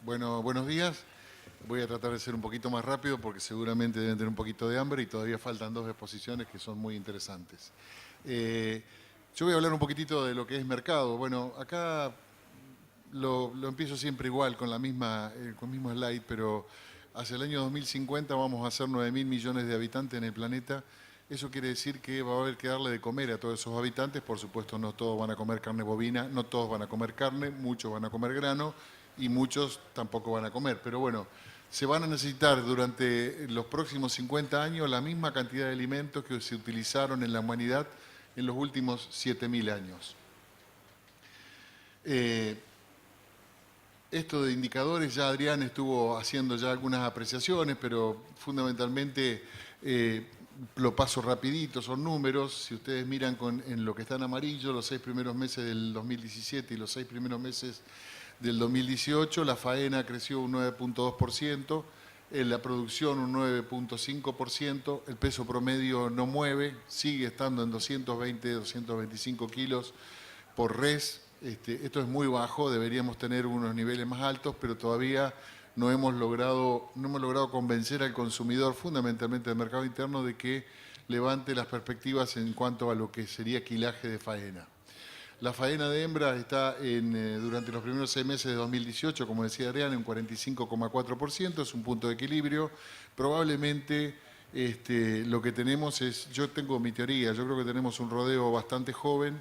Bueno, buenos días. Voy a tratar de ser un poquito más rápido porque seguramente deben tener un poquito de hambre y todavía faltan dos exposiciones que son muy interesantes. Eh, yo voy a hablar un poquitito de lo que es mercado. Bueno, acá lo empiezo siempre igual, con el mismo slide, pero hacia el año 2050 vamos a ser 9.000 millones de habitantes en el planeta. Eso quiere decir que va a haber que darle de comer a todos esos habitantes. Por supuesto, no todos van a comer carne bovina, no todos van a comer carne, muchos van a comer grano y muchos tampoco van a comer. Pero bueno, se van a necesitar durante los próximos 50 años la misma cantidad de alimentos que se utilizaron en la humanidad en los últimos 7.000 años. Esto de indicadores, ya Adrián estuvo haciendo ya algunas apreciaciones, pero fundamentalmente lo paso rapidito, son números. Si ustedes miran en lo que está en amarillo, los 6 primeros meses del 2017 y los 6 primeros meses del 2018, la faena creció un 9.2%, la producción un 9.5%, el peso promedio no mueve, sigue estando en 220, 225 kilos por res. Esto es muy bajo, deberíamos tener unos niveles más altos, pero todavía no hemos logrado convencer al consumidor, fundamentalmente del mercado interno, de que levante las perspectivas en cuanto a lo que sería quilaje de faena. La faena de hembras está durante los primeros 6 meses de 2018, como decía Adrián, en 45,4%, es un punto de equilibrio. Probablemente lo que tenemos es, yo tengo mi teoría, yo creo que tenemos un rodeo bastante joven.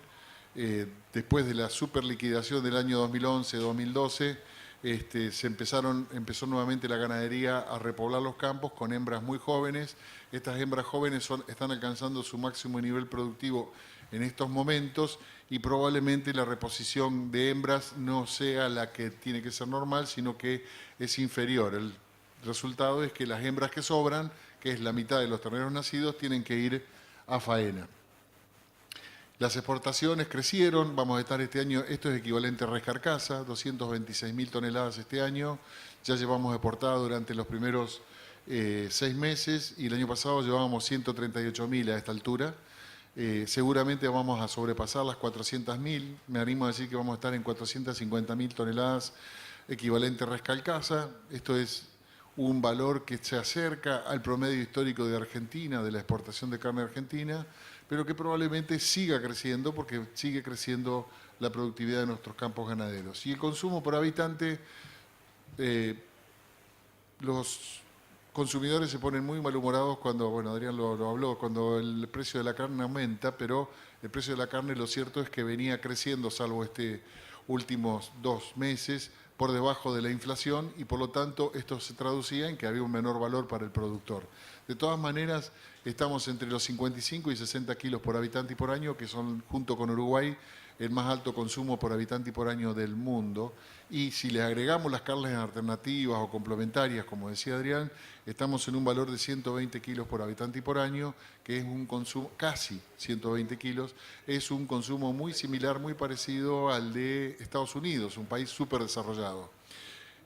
Después de la superliquidación del año 2011-2012, empezó nuevamente la ganadería a repoblar los campos con hembras muy jóvenes. Estas hembras jóvenes están alcanzando su máximo nivel productivo en estos momentos y probablemente la reposición de hembras no sea la que tiene que ser normal, sino que es inferior. El resultado es que las hembras que sobran, que es la mitad de los terneros nacidos, tienen que ir a faena. Las exportaciones crecieron, vamos a estar este año, esto es equivalente a res carcasa, 226.000 toneladas este año, ya llevamos exportado durante los primeros 6 meses y el año pasado llevábamos 138.000 a esta altura. Seguramente vamos a sobrepasar las 400.000, me animo a decir que vamos a estar en 450.000 toneladas equivalente a res carcasa. Esto es un valor que se acerca al promedio histórico de Argentina, de la exportación de carne argentina, pero que probablemente siga creciendo porque sigue creciendo la productividad de nuestros campos ganaderos. Y el consumo por habitante, los consumidores se ponen muy malhumorados cuando, bueno, Adrián lo habló, cuando el precio de la carne aumenta, pero el precio de la carne lo cierto es que venía creciendo, salvo últimos 2 meses, por debajo de la inflación y por lo tanto esto se traducía en que había un menor valor para el productor. De todas maneras, estamos entre los 55 y 60 kilos por habitante y por año, que son, junto con Uruguay, el más alto consumo por habitante y por año del mundo. Y si le agregamos las carnes alternativas o complementarias, como decía Adrián, estamos en un valor de 120 kilos por habitante y por año, que es un consumo, casi 120 kilos, es un consumo muy similar, muy parecido al de Estados Unidos, un país súper desarrollado.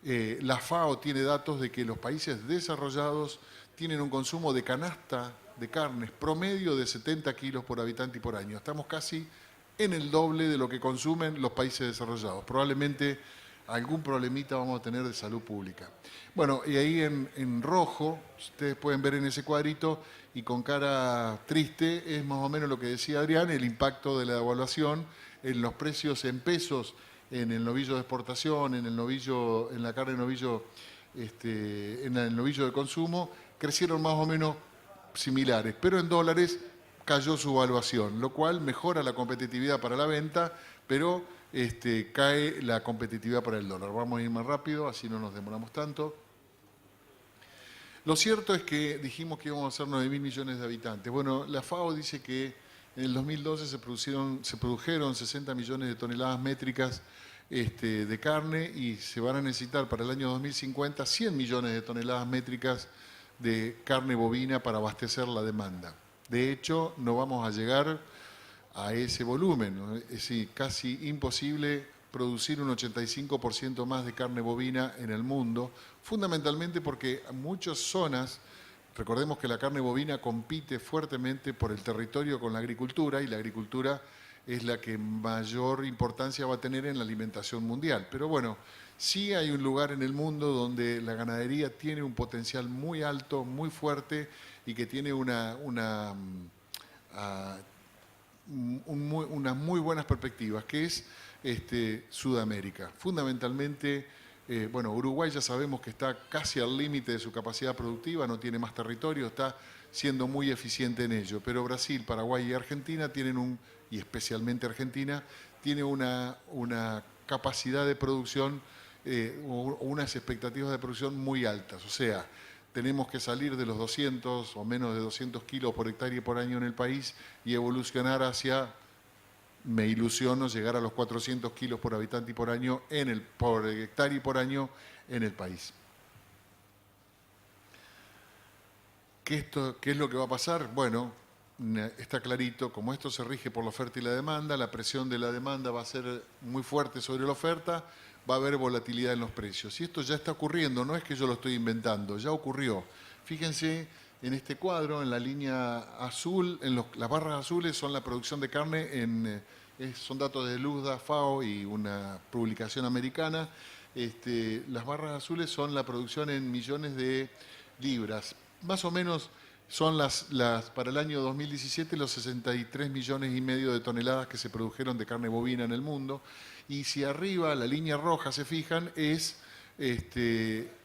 La FAO tiene datos de que los países desarrollados tienen un consumo de canasta de carnes promedio de 70 kilos por habitante y por año. Estamos casi en el doble de lo que consumen los países desarrollados. Probablemente algún problemita vamos a tener de salud pública. Bueno, y ahí en rojo, ustedes pueden ver en ese cuadrito, y con cara triste, es más o menos lo que decía Adrián, el impacto de la devaluación en los precios en pesos, en el novillo de exportación, en la carne de novillo, en el novillo de consumo, crecieron más o menos similares, pero en dólares cayó su valuación, lo cual mejora la competitividad para la venta, pero cae la competitividad para el dólar. Vamos a ir más rápido, así no nos demoramos tanto. Lo cierto es que dijimos que íbamos a ser 9.000 millones de habitantes. Bueno, la FAO dice que en el 2012 se produjeron 60 millones de toneladas métricas de carne y se van a necesitar para el año 2050 100 millones de toneladas métricas de carne bovina para abastecer la demanda. De hecho, no vamos a llegar a ese volumen, ¿no? Es decir, casi imposible producir un 85% más de carne bovina en el mundo, fundamentalmente porque muchas zonas, recordemos que la carne bovina compite fuertemente por el territorio con la agricultura y la agricultura es la que mayor importancia va a tener en la alimentación mundial. Pero bueno, sí hay un lugar en el mundo donde la ganadería tiene un potencial muy alto, muy fuerte y que tiene unas muy buenas perspectivas, que es Sudamérica. Fundamentalmente, bueno, Uruguay ya sabemos que está casi al límite de su capacidad productiva, no tiene más territorio, está siendo muy eficiente en ello. Pero Brasil, Paraguay y Argentina tienen y especialmente Argentina, tiene una capacidad de producción o unas expectativas de producción muy altas. O sea, tenemos que salir de los 200 o menos de 200 kilos por hectárea y por año en el país y evolucionar hacia, me ilusiono, llegar a los 400 kilos por habitante y por año por hectárea y por año en el país. ¿Qué es lo que va a pasar? Bueno, está clarito, como esto se rige por la oferta y la demanda, la presión de la demanda va a ser muy fuerte sobre la oferta, va a haber volatilidad en los precios. Y esto ya está ocurriendo, no es que yo lo estoy inventando, ya ocurrió. Fíjense en este cuadro, en la línea azul, las barras azules son la producción de carne, son datos de Luzda, FAO y una publicación americana. Las barras azules son la producción en millones de libras. Más o menos son para el año 2017 los 63 millones y medio de toneladas que se produjeron de carne bovina en el mundo. Y si arriba, la línea roja, se fijan, es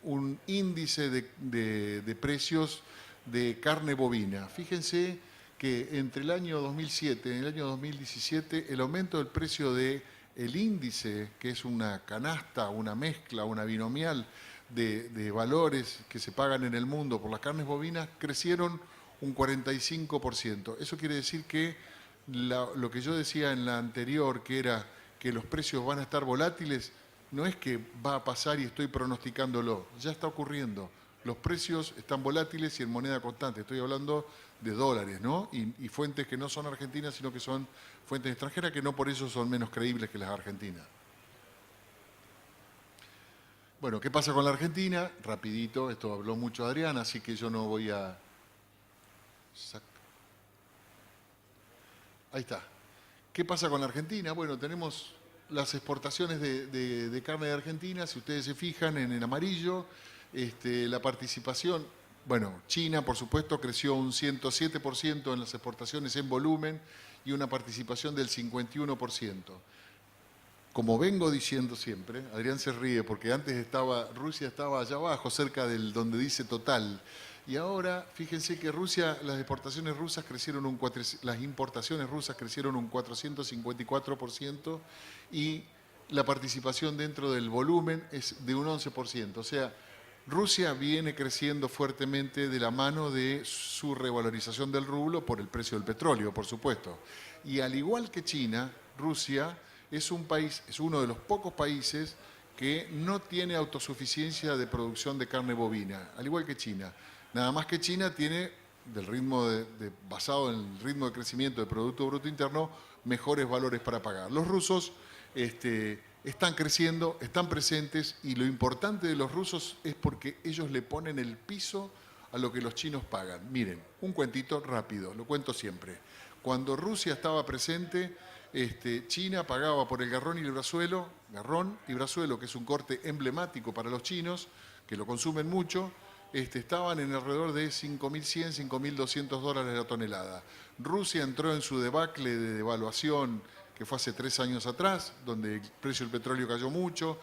un índice de precios de carne bovina. Fíjense que entre el año 2007 y el año 2017 el aumento del precio del índice, que es una canasta, una mezcla, una binomial de valores que se pagan en el mundo por las carnes bovinas, crecieron un 45%. Eso quiere decir que lo que yo decía en la anterior, que era que los precios van a estar volátiles, no es que va a pasar y estoy pronosticándolo, ya está ocurriendo. Los precios están volátiles y en moneda constante. Estoy hablando de dólares, ¿no? Y fuentes que no son argentinas, sino que son fuentes extranjeras, que no por eso son menos creíbles que las argentinas. Bueno, ¿qué pasa con la Argentina? Rapidito, esto habló mucho Adrián, así que yo no voy a... Ahí está. ¿Qué pasa con la Argentina? Bueno, tenemos las exportaciones de carne de Argentina, si ustedes se fijan en el amarillo, la participación, bueno, China, por supuesto, creció un 107% en las exportaciones en volumen y una participación del 51%. Como vengo diciendo siempre, Adrián se ríe porque antes Rusia estaba allá abajo, cerca del donde dice total. Y ahora, fíjense que las importaciones rusas crecieron un 454% y la participación dentro del volumen es de un 11%. O sea, Rusia viene creciendo fuertemente de la mano de su revalorización del rublo por el precio del petróleo, por supuesto. Y al igual que China, Rusia es uno de los pocos países que no tiene autosuficiencia de producción de carne bovina, al igual que China. Nada más que China tiene, basado en el ritmo de crecimiento del Producto Bruto Interno, mejores valores para pagar. Los rusos están creciendo, están presentes, y lo importante de los rusos es porque ellos le ponen el piso a lo que los chinos pagan. Miren, un cuentito rápido, lo cuento siempre. Cuando Rusia estaba presente, China pagaba por el garrón y brazuelo, que es un corte emblemático para los chinos, que lo consumen mucho, estaban en alrededor de 5.100, 5.200 dólares la tonelada. Rusia entró en su debacle de devaluación, que fue hace 3 años atrás, donde el precio del petróleo cayó mucho,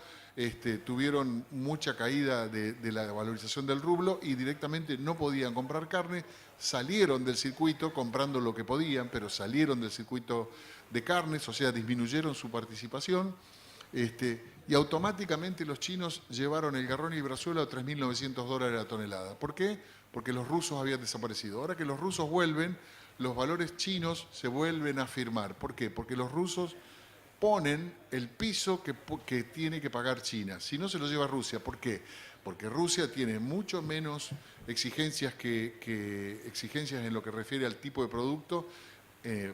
tuvieron mucha caída de la valorización del rublo y directamente no podían comprar carne, salieron del circuito comprando lo que podían, pero salieron del circuito de carnes, o sea, disminuyeron su participación, y automáticamente los chinos llevaron el garrón y el brazuelo a 3.900 dólares la tonelada. ¿Por qué? Porque los rusos habían desaparecido. Ahora que los rusos vuelven, los valores chinos se vuelven a firmar. ¿Por qué? Porque los rusos ponen el piso que tiene que pagar China. Si no, se lo lleva Rusia. ¿Por qué? Porque Rusia tiene mucho menos exigencias exigencias en lo que refiere al tipo de producto,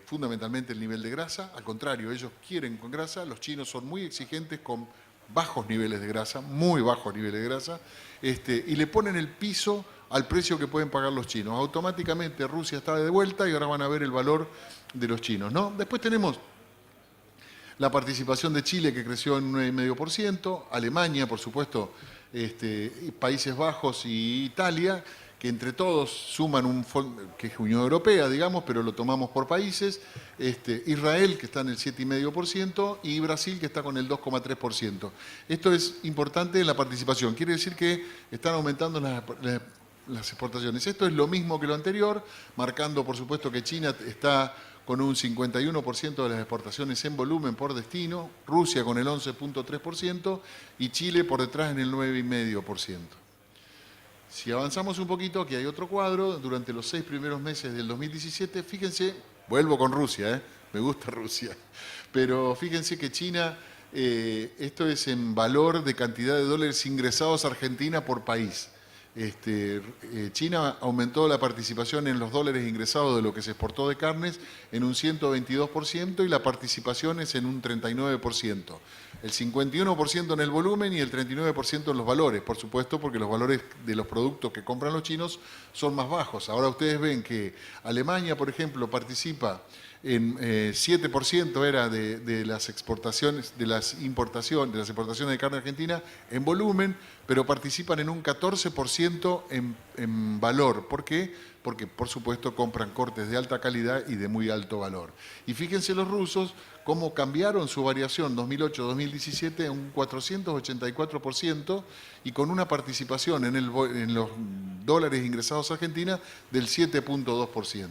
fundamentalmente el nivel de grasa. Al contrario, ellos quieren con grasa. Los chinos son muy exigentes con bajos niveles de grasa, muy bajos niveles de grasa, y le ponen el piso al precio que pueden pagar los chinos. Automáticamente Rusia está de vuelta y ahora van a ver el valor de los chinos, ¿no? Después tenemos La participación de Chile, que creció en un 9,5%, Alemania, por supuesto, Países Bajos y Italia, que entre todos suman un fondo, que es Unión Europea, digamos, pero lo tomamos por países, Israel, que está en el 7,5%, y Brasil, que está con el 2,3%. Esto es importante en la participación, quiere decir que están aumentando las exportaciones. Esto es lo mismo que lo anterior, marcando, por supuesto, que China está con un 51% de las exportaciones en volumen por destino, Rusia con el 11,3% y Chile por detrás en el 9,5%. Si avanzamos un poquito, aquí hay otro cuadro, durante los 6 primeros meses del 2017, fíjense, vuelvo con Rusia, me gusta Rusia, pero fíjense que China, esto es en valor de cantidad de dólares ingresados a Argentina por país. China aumentó la participación en los dólares ingresados de lo que se exportó de carnes en un 122% y la participación es en un 39%. El 51% en el volumen y el 39% en los valores, por supuesto, porque los valores de los productos que compran los chinos son más bajos. Ahora ustedes ven que Alemania, por ejemplo, participa en 7% era de las exportaciones, de las exportaciones de carne argentina en volumen, pero participan en un 14% en valor. ¿Por qué? Porque, por supuesto, compran cortes de alta calidad y de muy alto valor. Y fíjense los rusos cómo cambiaron su variación 2008-2017 a un 484% y con una participación en los dólares ingresados a Argentina del 7,2%.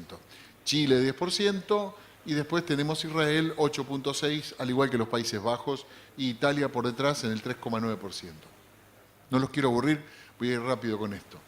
Chile 10% y después tenemos Israel 8,6%, al igual que los Países Bajos, y Italia por detrás en el 3,9%. No los quiero aburrir, voy a ir rápido con esto.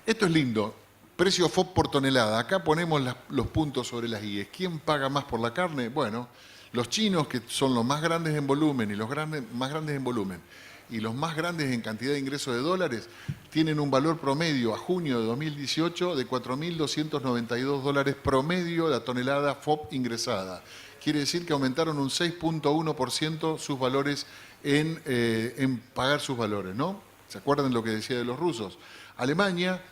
Esto es lindo, precio FOB por tonelada. Acá ponemos los puntos sobre las IES. ¿Quién paga más por la carne? Bueno, los chinos, que son los más grandes en volumen y los más grandes en volumen, y los más grandes en cantidad de ingresos de dólares, tienen un valor promedio a junio de 2018 de 4.292 dólares promedio la tonelada FOB ingresada. Quiere decir que aumentaron un 6,1% sus valores en pagar sus valores, ¿no? ¿Se acuerdan lo que decía de los rusos? Alemania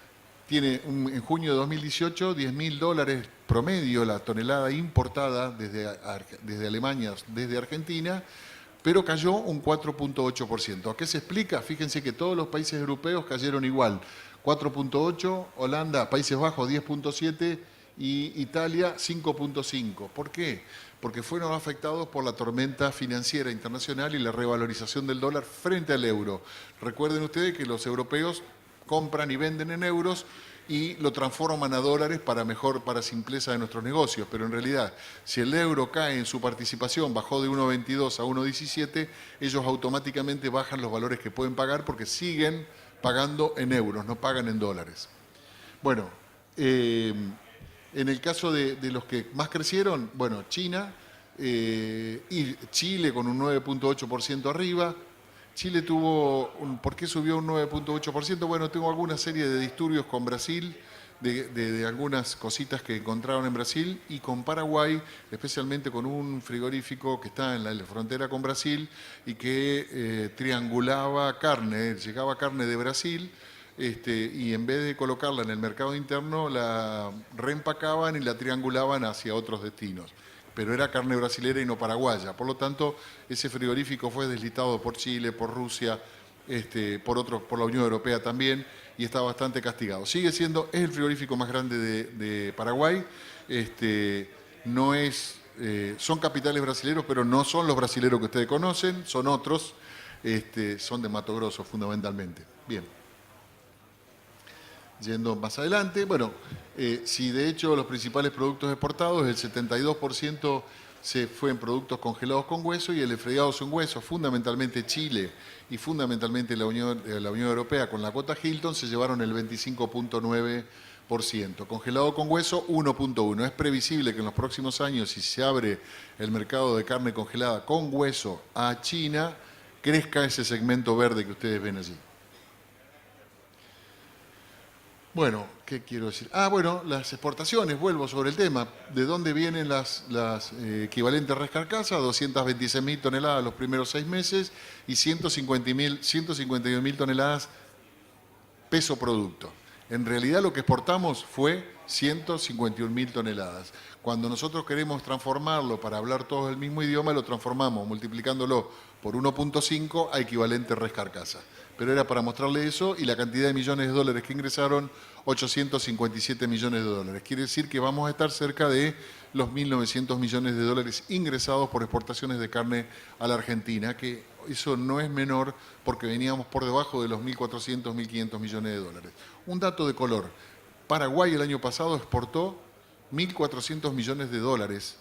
tiene en junio de 2018 10.000 dólares promedio la tonelada importada desde Alemania, desde Argentina, pero cayó un 4,8%. ¿A qué se explica? Fíjense que todos los países europeos cayeron igual. 4,8%, Holanda, Países Bajos 10,7% y Italia 5,5%. ¿Por qué? Porque fueron afectados por la tormenta financiera internacional y la revalorización del dólar frente al euro. Recuerden ustedes que los europeos compran y venden en euros y lo transforman a dólares para simpleza de nuestros negocios. Pero en realidad, si el euro cae en su participación, bajó de 1,22 a 1,17, ellos automáticamente bajan los valores que pueden pagar porque siguen pagando en euros, no pagan en dólares. Bueno, en el caso de los que más crecieron, bueno, China y Chile con un 9,8% arriba. Chile ¿por qué subió un 9,8%? Bueno, tengo alguna serie de disturbios con Brasil, de algunas cositas que encontraron en Brasil, y con Paraguay, especialmente con un frigorífico que está en la frontera con Brasil y que triangulaba carne, llegaba carne de Brasil, y en vez de colocarla en el mercado interno, la reempacaban y la triangulaban hacia otros destinos. Pero era carne brasilera y no paraguaya. Por lo tanto, ese frigorífico fue deslitado por Chile, por Rusia, por la Unión Europea también, y está bastante castigado. Es el frigorífico más grande de Paraguay. Son capitales brasileros, pero no son los brasileros que ustedes conocen, son otros, son de Mato Grosso fundamentalmente. Bien. Yendo más adelante, bueno, si de hecho los principales productos exportados, el 72% se fue en productos congelados con hueso y el enfriado sin hueso, fundamentalmente Chile y fundamentalmente la Unión Europea con la cuota Hilton, se llevaron el 25,9%. Congelado con hueso, 1,1%. Es previsible que en los próximos años, si se abre el mercado de carne congelada con hueso a China, crezca ese segmento verde que ustedes ven allí. Bueno, ¿qué quiero decir? Bueno, las exportaciones, vuelvo sobre el tema. ¿De dónde vienen las equivalentes res carcasa? 226.000 toneladas los primeros 6 meses y 151.000 toneladas peso producto. En realidad lo que exportamos fue 151.000 toneladas. Cuando nosotros queremos transformarlo para hablar todos el mismo idioma, lo transformamos multiplicándolo por 1.5 a equivalente res carcasa. Pero era para mostrarle eso y la cantidad de millones de dólares que ingresaron, 857 millones de dólares. Quiere decir que vamos a estar cerca de los 1.900 millones de dólares ingresados por exportaciones de carne a la Argentina, que eso no es menor porque veníamos por debajo de los 1.400, 1.500 millones de dólares. Un dato de color. Paraguay el año pasado exportó 1.400 millones de dólares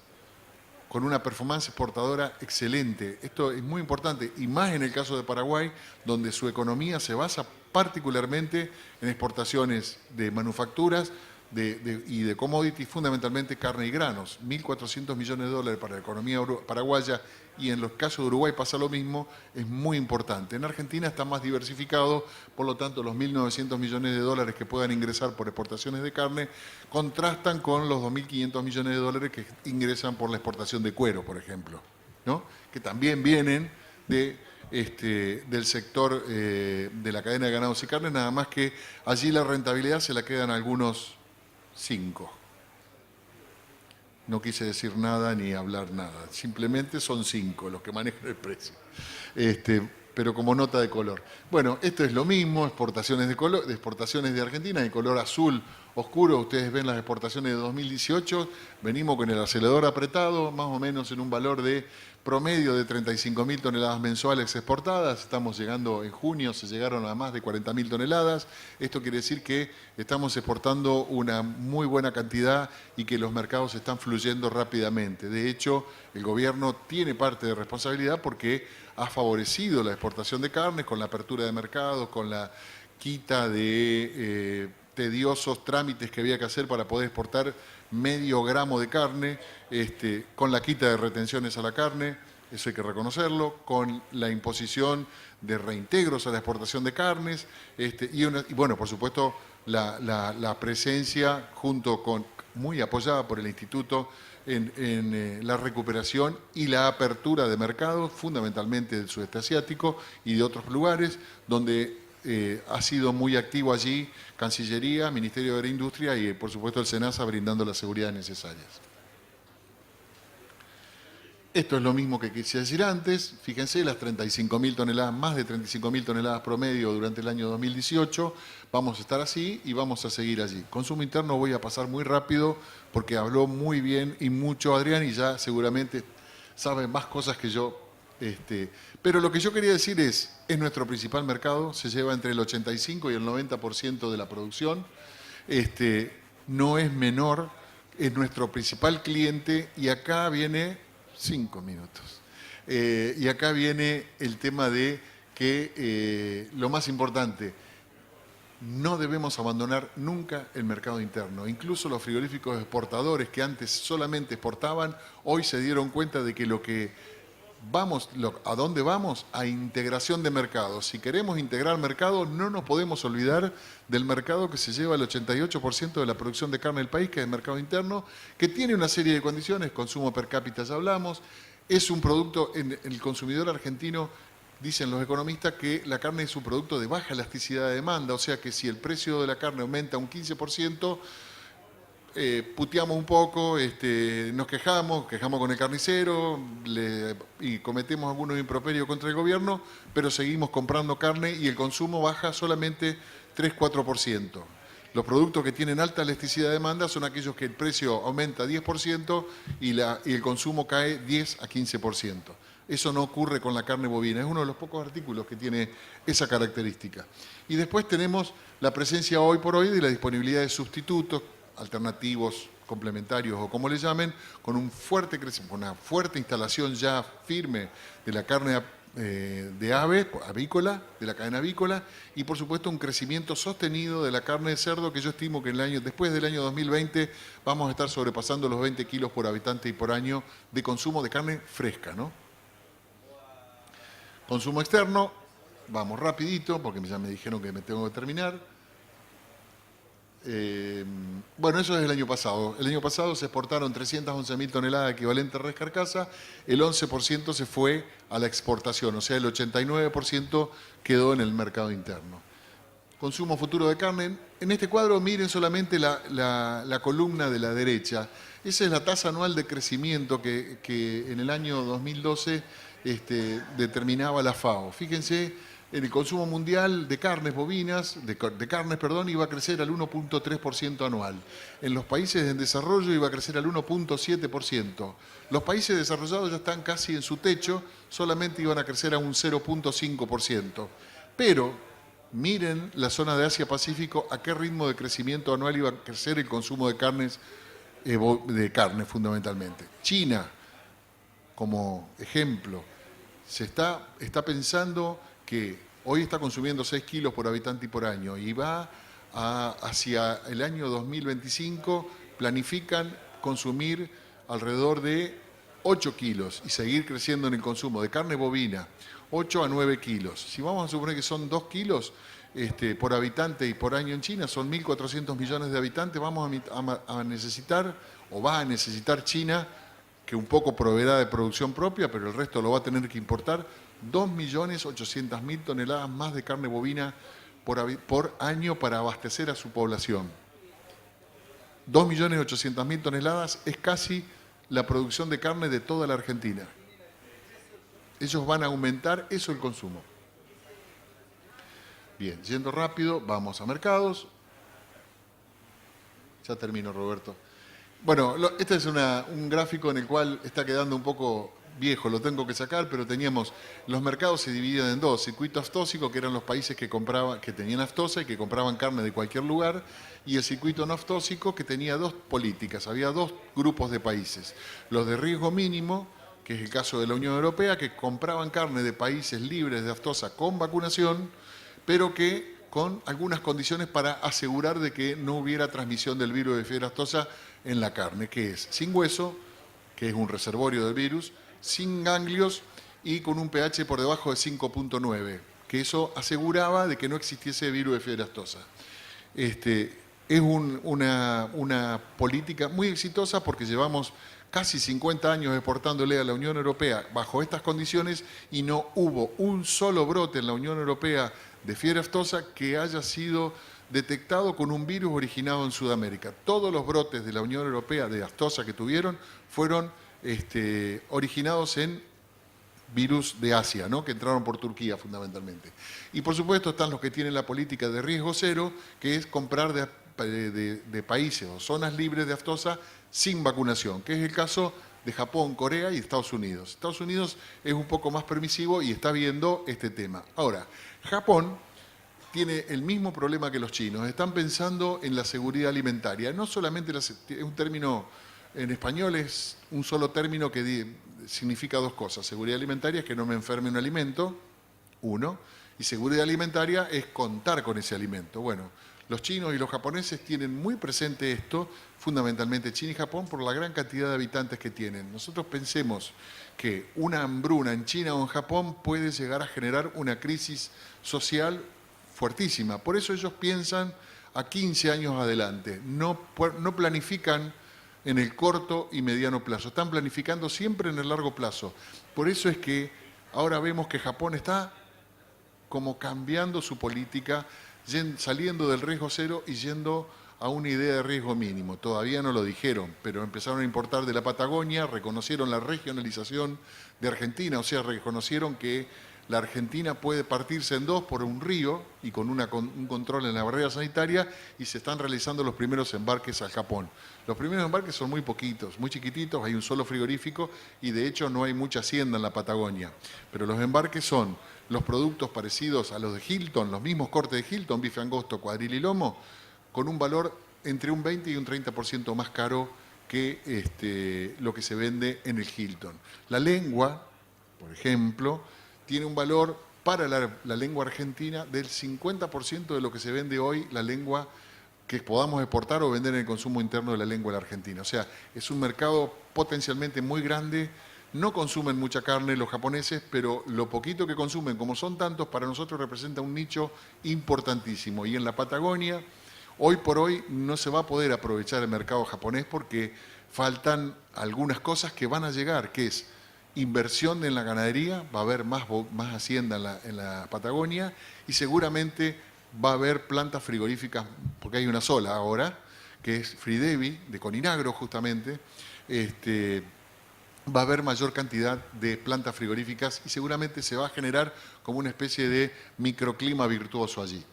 con una performance exportadora excelente. Esto es muy importante, y más en el caso de Paraguay, donde su economía se basa particularmente en exportaciones de manufacturas y de commodities, fundamentalmente carne y granos. 1.400 millones de dólares para la economía paraguaya, y en los casos de Uruguay pasa lo mismo, es muy importante. En Argentina está más diversificado, por lo tanto los 1.900 millones de dólares que puedan ingresar por exportaciones de carne contrastan con los 2.500 millones de dólares que ingresan por la exportación de cuero, por ejemplo, ¿no? Que también vienen del sector de la cadena de ganados y carnes, nada más que allí la rentabilidad se la quedan algunos 5. No quise decir nada ni hablar nada, simplemente son 5 los que manejan el precio, pero como nota de color. Bueno, esto es lo mismo, exportaciones de exportaciones de Argentina, de color azul oscuro. Ustedes ven las exportaciones de 2018, venimos con el acelerador apretado, más o menos en un valor de promedio de 35.000 toneladas mensuales exportadas. Estamos llegando, en junio se llegaron a más de 40.000 toneladas. Esto quiere decir que estamos exportando una muy buena cantidad y que los mercados están fluyendo rápidamente. De hecho, el gobierno tiene parte de responsabilidad porque ha favorecido la exportación de carnes con la apertura de mercados, con la quita de tediosos trámites que había que hacer para poder exportar medio gramo de carne, con la quita de retenciones a la carne, eso hay que reconocerlo, con la imposición de reintegros a la exportación de carnes, y bueno, por supuesto, la presencia junto con, muy apoyada por el Instituto, en la recuperación y la apertura de mercados, fundamentalmente del sudeste asiático y de otros lugares, donde ha sido muy activo allí Cancillería, Ministerio de Agroindustria y, por supuesto, el SENASA brindando las seguridades necesarias. Esto es lo mismo que quise decir antes. Fíjense, las 35.000 toneladas, más de 35.000 toneladas promedio durante el año 2018. Vamos a estar así y vamos a seguir allí. Consumo interno voy a pasar muy rápido porque habló muy bien y mucho Adrián y ya seguramente sabe más cosas que yo. Pero lo que yo quería decir es nuestro principal mercado, se lleva entre el 85 y el 90% de la producción, no es menor, es nuestro principal cliente y acá viene 5 minutos. Y acá viene el tema de que lo más importante, no debemos abandonar nunca el mercado interno. Incluso los frigoríficos exportadores que antes solamente exportaban, hoy se dieron cuenta de que ¿a dónde vamos? A integración de mercados. Si queremos integrar mercados, no nos podemos olvidar del mercado que se lleva el 88% de la producción de carne del país, que es el mercado interno, que tiene una serie de condiciones, consumo per cápita ya hablamos, es un producto, en el consumidor argentino, dicen los economistas, que la carne es un producto de baja elasticidad de demanda, o sea que si el precio de la carne aumenta un 15%, puteamos un poco, nos quejamos con el carnicero y cometemos algunos improperios contra el gobierno, pero seguimos comprando carne y el consumo baja solamente 3-4%. Los productos que tienen alta elasticidad de demanda son aquellos que el precio aumenta 10% y el consumo cae 10-15%. Eso no ocurre con la carne bovina, es uno de los pocos artículos que tiene esa característica. Y después tenemos la presencia hoy por hoy de la disponibilidad de sustitutos, alternativos, complementarios o como le llamen, con un fuerte crecimiento, una fuerte instalación ya firme de la carne de ave, avícola, de la cadena avícola, y por supuesto un crecimiento sostenido de la carne de cerdo, que yo estimo que después del año 2020 vamos a estar sobrepasando los 20 kilos por habitante y por año de consumo de carne fresca, ¿no? Consumo externo, vamos rapidito porque ya me dijeron que me tengo que terminar. Bueno, eso es el año pasado. El año pasado se exportaron 311.000 toneladas equivalente a res carcasa, el 11% se fue a la exportación, o sea, el 89% quedó en el mercado interno. consumo futuro de carne. En este cuadro miren solamente la columna de la derecha. Esa es la tasa anual de crecimiento que en el año 2012 determinaba la FAO. Fíjense, en el consumo mundial de carnes bovinas, iba a crecer al 1.3% anual. En los países en desarrollo iba a crecer al 1.7%. Los países desarrollados ya están casi en su techo, solamente iban a crecer a un 0.5%. Pero miren la zona de Asia-Pacífico, a qué ritmo de crecimiento anual iba a crecer el consumo de carne fundamentalmente. China, como ejemplo, está pensando que hoy está consumiendo 6 kilos por habitante y por año y va hacia el año 2025, planifican consumir alrededor de 8 kilos y seguir creciendo en el consumo de carne bovina, 8 a 9 kilos. Si vamos a suponer que son 2 kilos por habitante y por año en China, son 1.400 millones de habitantes, vamos a necesitar, o va a necesitar China, que un poco proveerá de producción propia, pero el resto lo va a tener que importar, 2.800.000 toneladas más de carne bovina por año para abastecer a su población. 2.800.000 toneladas es casi la producción de carne de toda la Argentina. Ellos van a aumentar eso el consumo. Bien, yendo rápido, vamos a mercados. Ya termino, Roberto. Bueno, este es un gráfico en el cual está quedando un poco viejo, lo tengo que sacar, pero teníamos, los mercados se dividían en dos: circuito aftósico, que eran los países que tenían aftosa y que compraban carne de cualquier lugar, y el circuito no aftósico, que tenía dos políticas, había dos grupos de países: los de riesgo mínimo, que es el caso de la Unión Europea, que compraban carne de países libres de aftosa con vacunación, pero que con algunas condiciones para asegurar de que no hubiera transmisión del virus de fiebre aftosa en la carne, que es sin hueso, que es un reservorio del virus, sin ganglios y con un pH por debajo de 5.9, que eso aseguraba de que no existiese virus de fiebre aftosa. Es una política muy exitosa porque llevamos casi 50 años exportándole a la Unión Europea bajo estas condiciones y no hubo un solo brote en la Unión Europea de fiebre aftosa que haya sido detectado con un virus originado en Sudamérica. Todos los brotes de la Unión Europea de aftosa que tuvieron fueron originados en virus de Asia, ¿no?, que entraron por Turquía fundamentalmente. Y por supuesto están los que tienen la política de riesgo cero, que es comprar de países o zonas libres de aftosa sin vacunación, que es el caso de Japón, Corea y Estados Unidos. Estados Unidos es un poco más permisivo y está viendo este tema. Ahora, Japón tiene el mismo problema que los chinos. Están pensando en la seguridad alimentaria. No solamente es un término, en español es un solo término que significa dos cosas. Seguridad alimentaria es que no me enferme un alimento, uno, y seguridad alimentaria es contar con ese alimento. Bueno, los chinos y los japoneses tienen muy presente esto, fundamentalmente China y Japón, por la gran cantidad de habitantes que tienen. Nosotros pensemos que una hambruna en China o en Japón puede llegar a generar una crisis social fuertísima. Por eso ellos piensan a 15 años adelante, no planifican en el corto y mediano plazo, están planificando siempre en el largo plazo. Por eso es que ahora vemos que Japón está como cambiando su política, saliendo del riesgo cero y yendo a una idea de riesgo mínimo. Todavía no lo dijeron, pero empezaron a importar de la Patagonia, reconocieron la regionalización de Argentina, o sea, reconocieron que la Argentina puede partirse en dos por un río y con un control en la barrera sanitaria, y se están realizando los primeros embarques al Japón. Los primeros embarques son muy poquitos, muy chiquititos, hay un solo frigorífico y de hecho no hay mucha hacienda en la Patagonia. Pero los embarques son los productos parecidos a los de Hilton, los mismos cortes de Hilton, bife angosto, cuadril y lomo, con un valor entre un 20 y un 30% más caro que lo que se vende en el Hilton. La lengua, por ejemplo, tiene un valor para la lengua argentina del 50% de lo que se vende hoy, la lengua que podamos exportar o vender en el consumo interno de la lengua de la Argentina. O sea, es un mercado potencialmente muy grande. No consumen mucha carne los japoneses, pero lo poquito que consumen, como son tantos, para nosotros representa un nicho importantísimo. Y en la Patagonia, hoy por hoy, no se va a poder aprovechar el mercado japonés porque faltan algunas cosas que van a llegar, que es inversión en la ganadería, va a haber más hacienda en la Patagonia, y seguramente va a haber plantas frigoríficas, porque hay una sola ahora, que es Fridevi, de Coninagro justamente. Va a haber mayor cantidad de plantas frigoríficas y seguramente se va a generar como una especie de microclima virtuoso allí.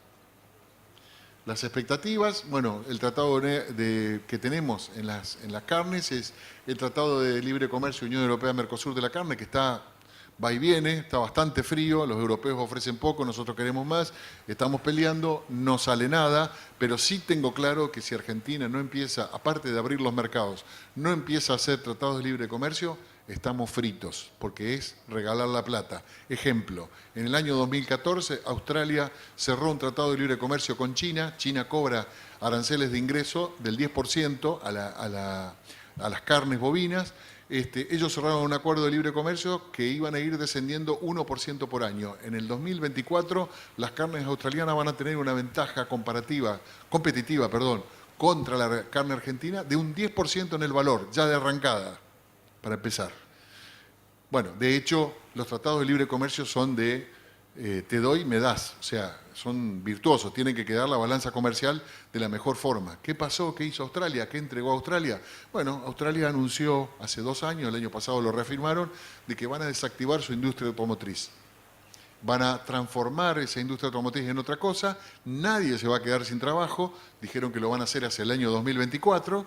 Las expectativas, bueno, el tratado que tenemos en las carnes es el Tratado de Libre Comercio Unión Europea-Mercosur de la carne, que va y viene, está bastante frío, los europeos ofrecen poco, nosotros queremos más, estamos peleando, no sale nada, pero sí tengo claro que si Argentina no empieza, aparte de abrir los mercados, no empieza a hacer tratados de libre comercio, estamos fritos, porque es regalar la plata. Ejemplo, en el año 2014 Australia cerró un tratado de libre comercio con China, China cobra aranceles de ingreso del 10% a las carnes bovinas. Ellos cerraron un acuerdo de libre comercio que iban a ir descendiendo 1% por año. En el 2024 las carnes australianas van a tener una ventaja competitiva, contra la carne argentina de un 10% en el valor, ya de arrancada, para empezar. Bueno, de hecho, los tratados de libre comercio son de te doy, me das, o sea, son virtuosos, tienen que quedar la balanza comercial de la mejor forma. ¿Qué pasó? ¿Qué hizo Australia? ¿Qué entregó Australia? Bueno, Australia anunció hace 2 años, el año pasado lo reafirmaron, de que van a desactivar su industria automotriz. Van a transformar esa industria automotriz en otra cosa, nadie se va a quedar sin trabajo, dijeron que lo van a hacer hacia el año 2024.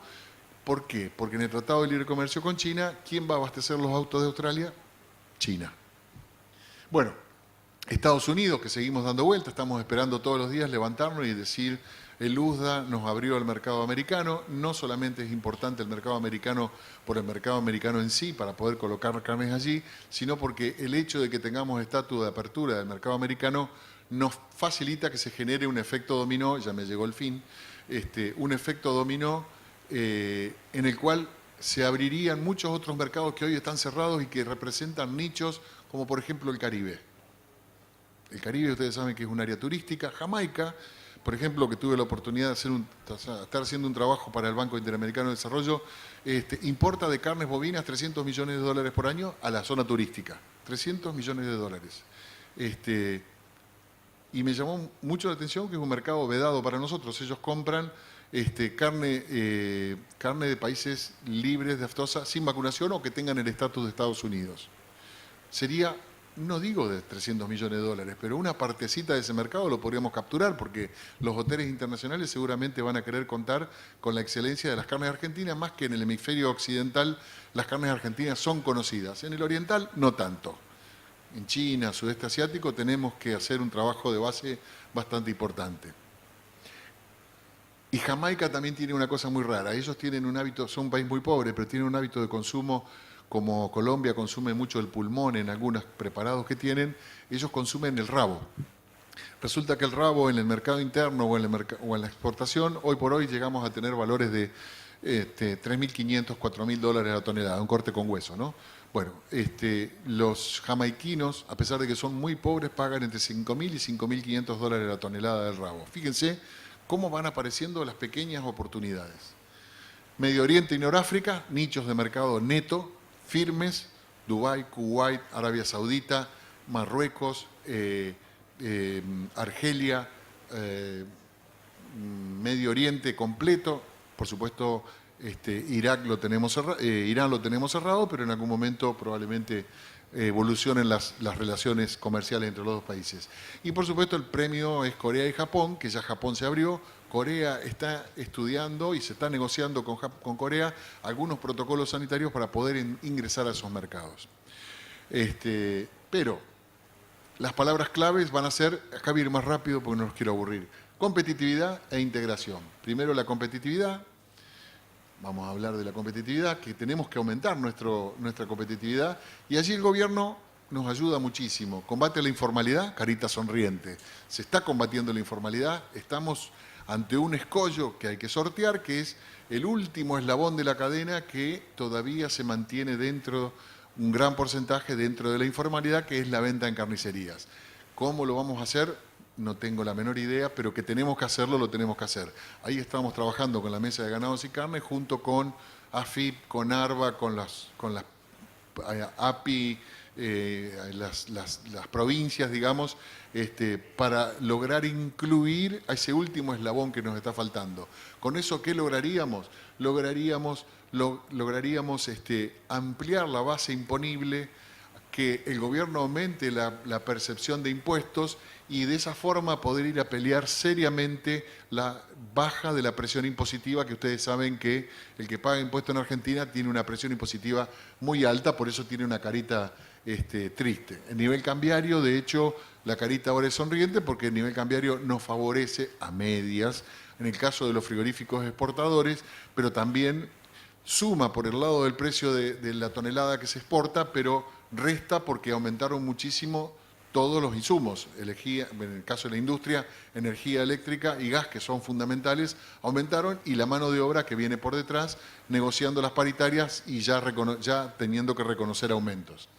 ¿Por qué? Porque en el Tratado de Libre Comercio con China, ¿quién va a abastecer los autos de Australia? China. Bueno, Estados Unidos, que seguimos dando vueltas, estamos esperando todos los días levantarnos y decir, el USDA nos abrió al mercado americano. No solamente es importante el mercado americano por el mercado americano en sí, para poder colocar carnes allí, sino porque el hecho de que tengamos estatus de apertura del mercado americano nos facilita que se genere un efecto dominó, ya me llegó el fin, un efecto dominó en el cual se abrirían muchos otros mercados que hoy están cerrados y que representan nichos como por ejemplo el Caribe. El Caribe, ustedes saben que es un área turística. Jamaica, por ejemplo, que tuve la oportunidad de estar haciendo un trabajo para el Banco Interamericano de Desarrollo, importa de carnes bovinas 300 millones de dólares por año a la zona turística. 300 millones de dólares. Y me llamó mucho la atención que es un mercado vedado para nosotros. Ellos compran carne de países libres de aftosa sin vacunación o que tengan el estatus de Estados Unidos. Sería, no digo de 300 millones de dólares, pero una partecita de ese mercado lo podríamos capturar porque los hoteles internacionales seguramente van a querer contar con la excelencia de las carnes argentinas, más que en el hemisferio occidental las carnes argentinas son conocidas. En el oriental no tanto. En China, sudeste asiático, tenemos que hacer un trabajo de base bastante importante. Y Jamaica también tiene una cosa muy rara. Ellos tienen un hábito, son un país muy pobre, pero tienen un hábito de consumo, como Colombia consume mucho el pulmón en algunos preparados que tienen, ellos consumen el rabo. Resulta que el rabo en el mercado interno o en la exportación, hoy por hoy llegamos a tener valores de 3.500, 4.000 dólares a la tonelada, un corte con hueso, ¿no? Bueno, los jamaiquinos, a pesar de que son muy pobres, pagan entre 5.000 y 5.500 dólares la tonelada del rabo. Fíjense cómo van apareciendo las pequeñas oportunidades. Medio Oriente y Noráfrica, nichos de mercado neto, firmes, Dubái, Kuwait, Arabia Saudita, Marruecos, Argelia, Medio Oriente completo, por supuesto Irán lo tenemos cerrado, pero en algún momento probablemente evolucionen las relaciones comerciales entre los dos países. Y por supuesto el premio es Corea y Japón, que ya Japón se abrió. Corea está estudiando y se está negociando con Corea algunos protocolos sanitarios para poder ingresar a esos mercados. Pero las palabras claves van a ser, acá voy a ir más rápido porque no los quiero aburrir, competitividad e integración. Primero la competitividad. Vamos a hablar de la competitividad, que tenemos que aumentar nuestra competitividad. Y allí el gobierno nos ayuda muchísimo. Combate la informalidad, carita sonriente. Se está combatiendo la informalidad, estamos ante un escollo que hay que sortear, que es el último eslabón de la cadena que todavía se mantiene dentro, un gran porcentaje dentro de la informalidad, que es la venta en carnicerías. ¿Cómo lo vamos a hacer? No tengo la menor idea, pero que tenemos que hacerlo, lo tenemos que hacer. Ahí estamos trabajando con la Mesa de Ganados y Carne, junto con AFIP, con ARBA, con las API, las provincias, digamos, para lograr incluir a ese último eslabón que nos está faltando. ¿Con eso qué lograríamos? Lograríamos ampliar la base imponible, que el gobierno aumente la percepción de impuestos y de esa forma poder ir a pelear seriamente la baja de la presión impositiva, que ustedes saben que el que paga impuestos en Argentina tiene una presión impositiva muy alta, por eso tiene una carita triste. El nivel cambiario, de hecho, la carita ahora es sonriente porque el nivel cambiario nos favorece a medias, en el caso de los frigoríficos exportadores, pero también suma por el lado del precio de la tonelada que se exporta, pero resta porque aumentaron muchísimo todos los insumos. En el caso de la industria, energía eléctrica y gas, que son fundamentales, aumentaron, y la mano de obra que viene por detrás, negociando las paritarias y ya teniendo que reconocer aumentos.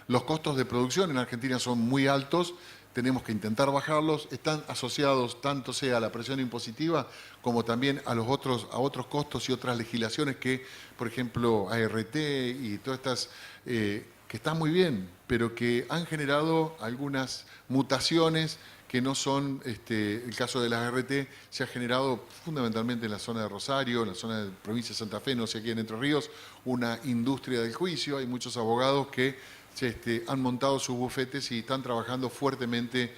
Los costos de producción en Argentina son muy altos, tenemos que intentar bajarlos, están asociados tanto sea a la presión impositiva como también a otros costos y otras legislaciones que, por ejemplo, ART y todas estas, que están muy bien, pero que han generado algunas mutaciones que no son, el caso de las ART se ha generado fundamentalmente en la zona de Rosario, en la zona de provincia de Santa Fe, no sé, aquí en Entre Ríos, una industria del juicio. Hay muchos abogados que han montado sus bufetes y están trabajando fuertemente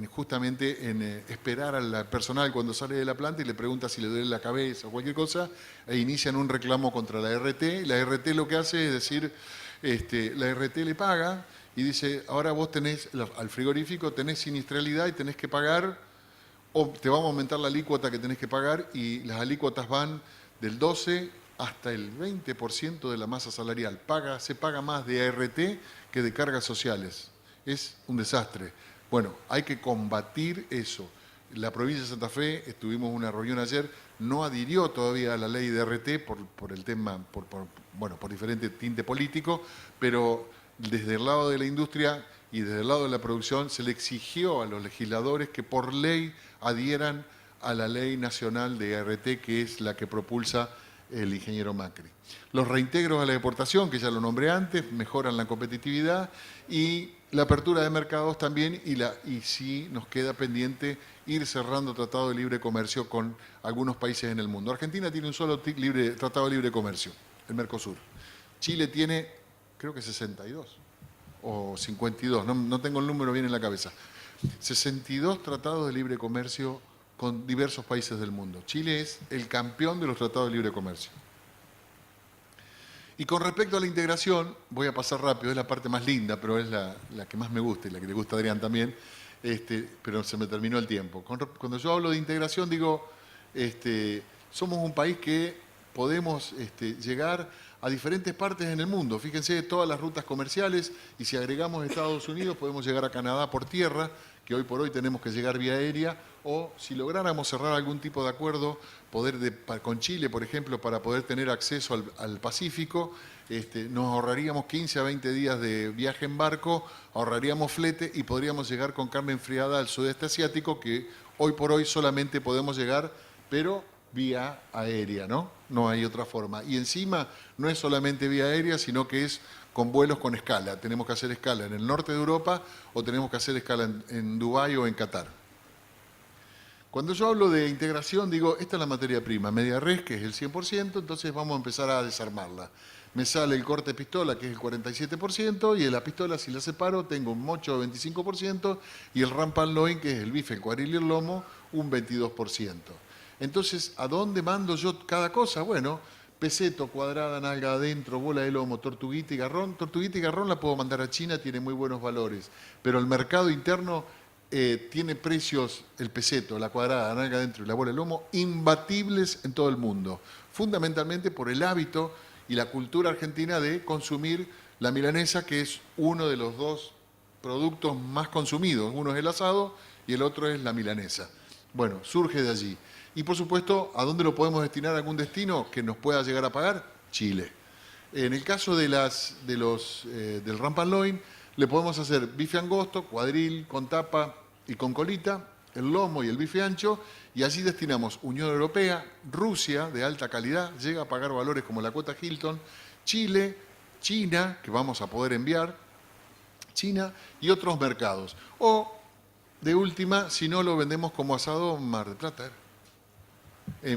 justamente en esperar al personal cuando sale de la planta y le pregunta si le duele la cabeza o cualquier cosa, e inician un reclamo contra la RT. La RT lo que hace es decir, la RT le paga y dice, ahora vos tenés, al frigorífico tenés siniestralidad y tenés que pagar, o te vamos a aumentar la alícuota que tenés que pagar, y las alícuotas van del 12 hasta el 20% de la masa salarial. Se paga más de ART que de cargas sociales. Es un desastre. Bueno, hay que combatir eso. La provincia de Santa Fe, estuvimos en una reunión ayer, no adhirió todavía a la ley de ART por el tema, por diferente tinte político, pero desde el lado de la industria y desde el lado de la producción se le exigió a los legisladores que por ley adhieran a la ley nacional de ART, que es la que propulsa el ingeniero Macri. Los reintegros a la exportación, que ya lo nombré antes, mejoran la competitividad, y la apertura de mercados también, y sí nos queda pendiente ir cerrando tratado de libre comercio con algunos países en el mundo. Argentina tiene un solo tratado de libre comercio, el Mercosur. Chile tiene, creo que 62 o 52, no tengo el número bien en la cabeza. 62 tratados de libre comercio con diversos países del mundo. Chile es el campeón de los tratados de libre comercio. Y con respecto a la integración, voy a pasar rápido, es la parte más linda, pero es la que más me gusta y la que le gusta a Adrián también, pero se me terminó el tiempo. Cuando yo hablo de integración, digo, somos un país que podemos llegar a diferentes partes en el mundo. Fíjense, todas las rutas comerciales, y si agregamos Estados Unidos, podemos llegar a Canadá por tierra, que hoy por hoy tenemos que llegar vía aérea, o si lográramos cerrar algún tipo de acuerdo con Chile, por ejemplo, para poder tener acceso al Pacífico, nos ahorraríamos 15 a 20 días de viaje en barco, ahorraríamos flete y podríamos llegar con carne enfriada al sudeste asiático, que hoy por hoy solamente podemos llegar, pero vía aérea, ¿no? No hay otra forma. Y encima no es solamente vía aérea, sino que es con vuelos con escala. Tenemos que hacer escala en el norte de Europa o tenemos que hacer escala en Dubái o en Qatar. Cuando yo hablo de integración, digo, esta es la materia prima, media res, que es el 100%, entonces vamos a empezar a desarmarla. Me sale el corte pistola, que es el 47%, y en la pistola, si la separo, tengo un mocho de 25%, y el ramp and loin, que es el bife, el cuadril y el lomo, un 22%. Entonces, ¿a dónde mando yo cada cosa? Bueno, peseto, cuadrada, nalga adentro, bola de lomo, tortuguita y garrón. Tortuguita y garrón la puedo mandar a China, tiene muy buenos valores, pero el mercado interno tiene precios, el peseto, la cuadrada, la nalga adentro y la bola de lomo, imbatibles en todo el mundo, fundamentalmente por el hábito y la cultura argentina de consumir la milanesa, que es uno de los dos productos más consumidos. Uno es el asado y el otro es la milanesa. Bueno, surge de allí. Y por supuesto, ¿a dónde lo podemos destinar? ¿A algún destino que nos pueda llegar a pagar? Chile. En el caso del ramp and loin, le podemos hacer bife angosto, cuadril, con tapa y con colita, el lomo y el bife ancho, y allí destinamos Unión Europea, Rusia, de alta calidad, llega a pagar valores como la cuota Hilton, Chile, China, que vamos a poder enviar, China y otros mercados. O, de última, si no lo vendemos como asado en Mar del Plata.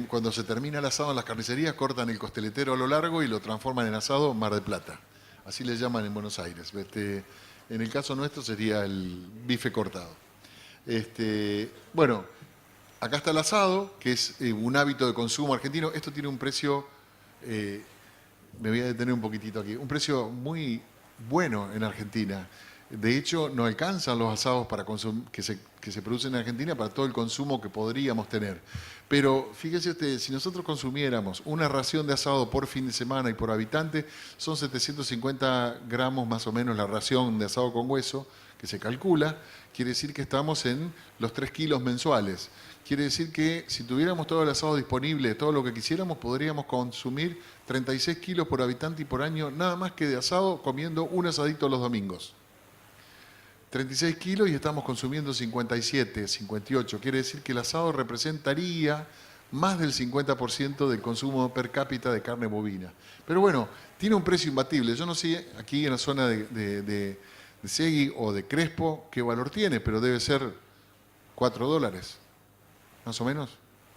Cuando se termina el asado en las carnicerías, cortan el costeletero a lo largo y lo transforman en asado en Mar del Plata. Así le llaman en Buenos Aires. En el caso nuestro sería el bife cortado. Bueno, acá está el asado, que es un hábito de consumo argentino. Esto tiene un precio, me voy a detener un poquitito aquí, un precio muy bueno en Argentina. De hecho, no alcanzan los asados para que se producen en Argentina para todo el consumo que podríamos tener. Pero fíjese usted, si nosotros consumiéramos una ración de asado por fin de semana y por habitante, son 750 gramos más o menos la ración de asado con hueso, que se calcula. Quiere decir que estamos en los 3 kilos mensuales. Quiere decir que si tuviéramos todo el asado disponible, todo lo que quisiéramos, podríamos consumir 36 kilos por habitante y por año, nada más que de asado, comiendo un asadito los domingos. 36 kilos y estamos consumiendo 57, 58. Quiere decir que el asado representaría más del 50% del consumo per cápita de carne bovina. Pero bueno, tiene un precio imbatible. Yo no sé aquí en la zona de Segui o de Crespo qué valor tiene, pero debe ser $4, más o menos.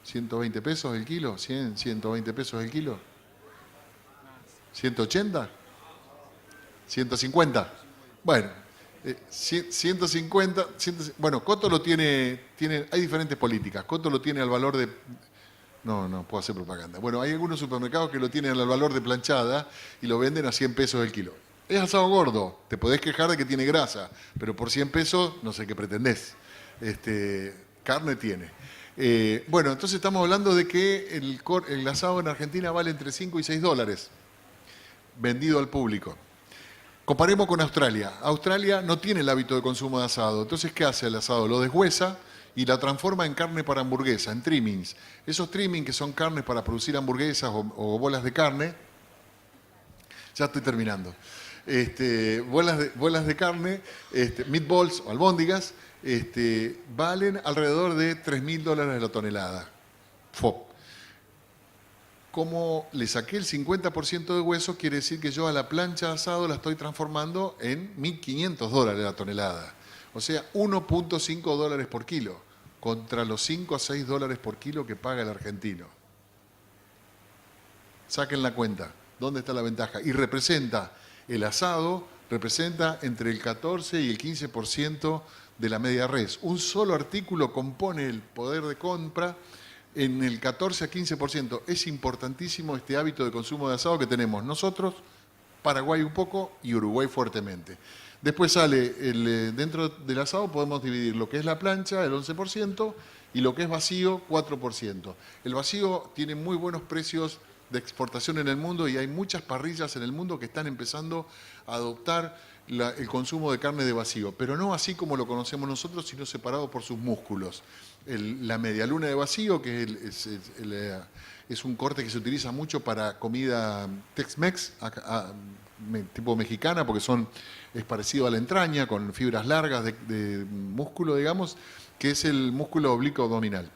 120 pesos el kilo, 100, 120 pesos el kilo. 180, 150. Bueno. 150, bueno, Coto lo tiene, hay diferentes políticas. Coto lo tiene al valor de, no puedo hacer propaganda. Bueno, hay algunos supermercados que lo tienen al valor de planchada y lo venden a 100 pesos el kilo. Es asado gordo, te podés quejar de que tiene grasa, pero por 100 pesos no sé qué pretendés. Carne tiene. Bueno, entonces estamos hablando de que el asado en Argentina vale entre 5 y 6 dólares, vendido al público. Comparemos con Australia. Australia no tiene el hábito de consumo de asado. Entonces, ¿qué hace el asado? Lo deshuesa y la transforma en carne para hamburguesa, en trimmings. Esos trimmings que son carnes para producir hamburguesas o bolas de carne, ya estoy terminando. Bolas de carne, meatballs o albóndigas, valen alrededor de $3.000 la tonelada. FOB. Como le saqué el 50% de hueso, quiere decir que yo a la plancha de asado la estoy transformando en $1.500 la tonelada. O sea, 1.5 dólares por kilo, contra los 5 a 6 dólares por kilo que paga el argentino. Saquen la cuenta, ¿dónde está la ventaja? Y el asado representa entre el 14 y el 15% de la media res. Un solo artículo compone el poder de compra en el 14 a 15%. Es importantísimo este hábito de consumo de asado que tenemos nosotros, Paraguay un poco y Uruguay fuertemente. Después sale, dentro del asado podemos dividir lo que es la plancha, el 11%, y lo que es vacío, 4%. El vacío tiene muy buenos precios de exportación en el mundo y hay muchas parrillas en el mundo que están empezando a adoptar el consumo de carne de vacío, pero no así como lo conocemos nosotros, sino separado por sus músculos. La medialuna de vacío, que es un corte que se utiliza mucho para comida Tex-Mex, tipo mexicana, porque es parecido a la entraña, con fibras largas de músculo, digamos, que es el músculo oblicuo abdominal.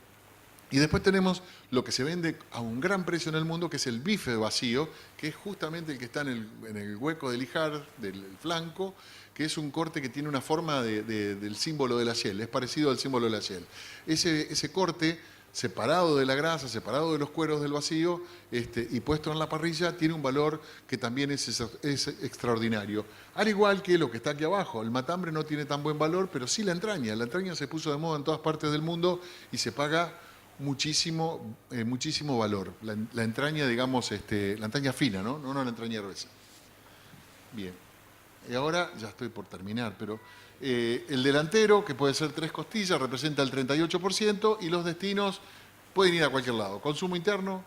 Y después tenemos lo que se vende a un gran precio en el mundo, que es el bife vacío, que es justamente el que está en el hueco del ijar, del flanco, que es un corte que tiene una forma del símbolo de la Shell, es parecido al símbolo de la Shell. Ese corte, separado de la grasa, separado de los cueros del vacío y puesto en la parrilla, tiene un valor que también es extraordinario. Al igual que lo que está aquí abajo, el matambre no tiene tan buen valor, pero sí la entraña. La entraña se puso de moda en todas partes del mundo y se paga muchísimo valor. La entraña, digamos, la entraña fina, ¿no? No la entraña gruesa. Bien. Y ahora, ya estoy por terminar, pero el delantero, que puede ser 3 costillas, representa el 38% y los destinos pueden ir a cualquier lado. Consumo interno,